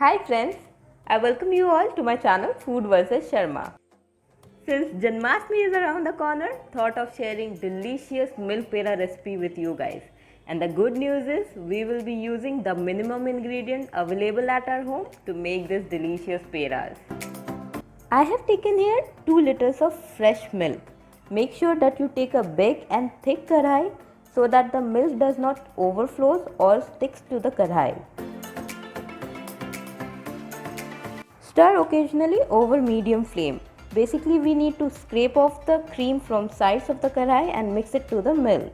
Hi friends, I welcome you all to my channel Food vs Sharma. Since Janmashtami is around the corner, thought of sharing delicious milk peda recipe with you guys. And the good news is we will be using the minimum ingredient available at our home to make this delicious pedas. I have taken here 2 liters of fresh milk. Make sure that you take a big and thick karai so that the milk does not overflow or sticks to the karai. Stir occasionally over medium flame. Basically, we need to scrape off the cream from sides of the karai and mix it to the milk.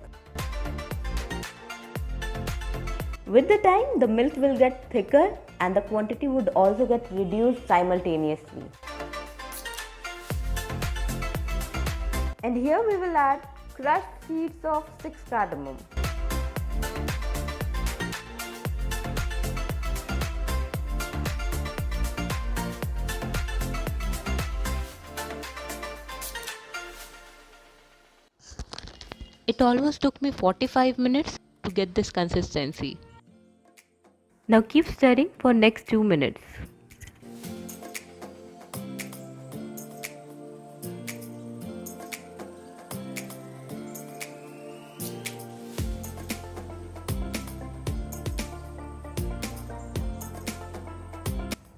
With the time, the milk will get thicker and the quantity would also get reduced simultaneously. And here we will add crushed seeds of 6 cardamom. It almost took me 45 minutes to get this consistency. Now keep stirring for next 2 minutes.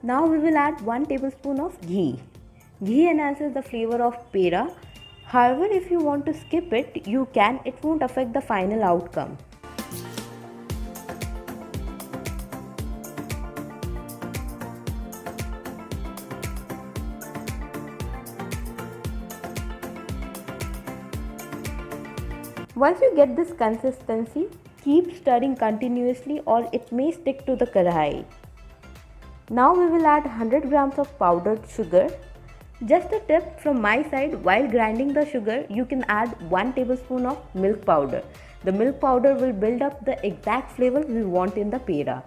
Now we will add 1 tablespoon of ghee. Ghee enhances the flavor of peda. However, if you want to skip it, you can. It won't affect the final outcome. Once you get this consistency, keep stirring continuously or it may stick to the karai. Now we will add 100 grams of powdered sugar. Just a tip from my side, while grinding the sugar, you can add 1 tablespoon of milk powder. The milk powder will build up the exact flavor we want in the peda.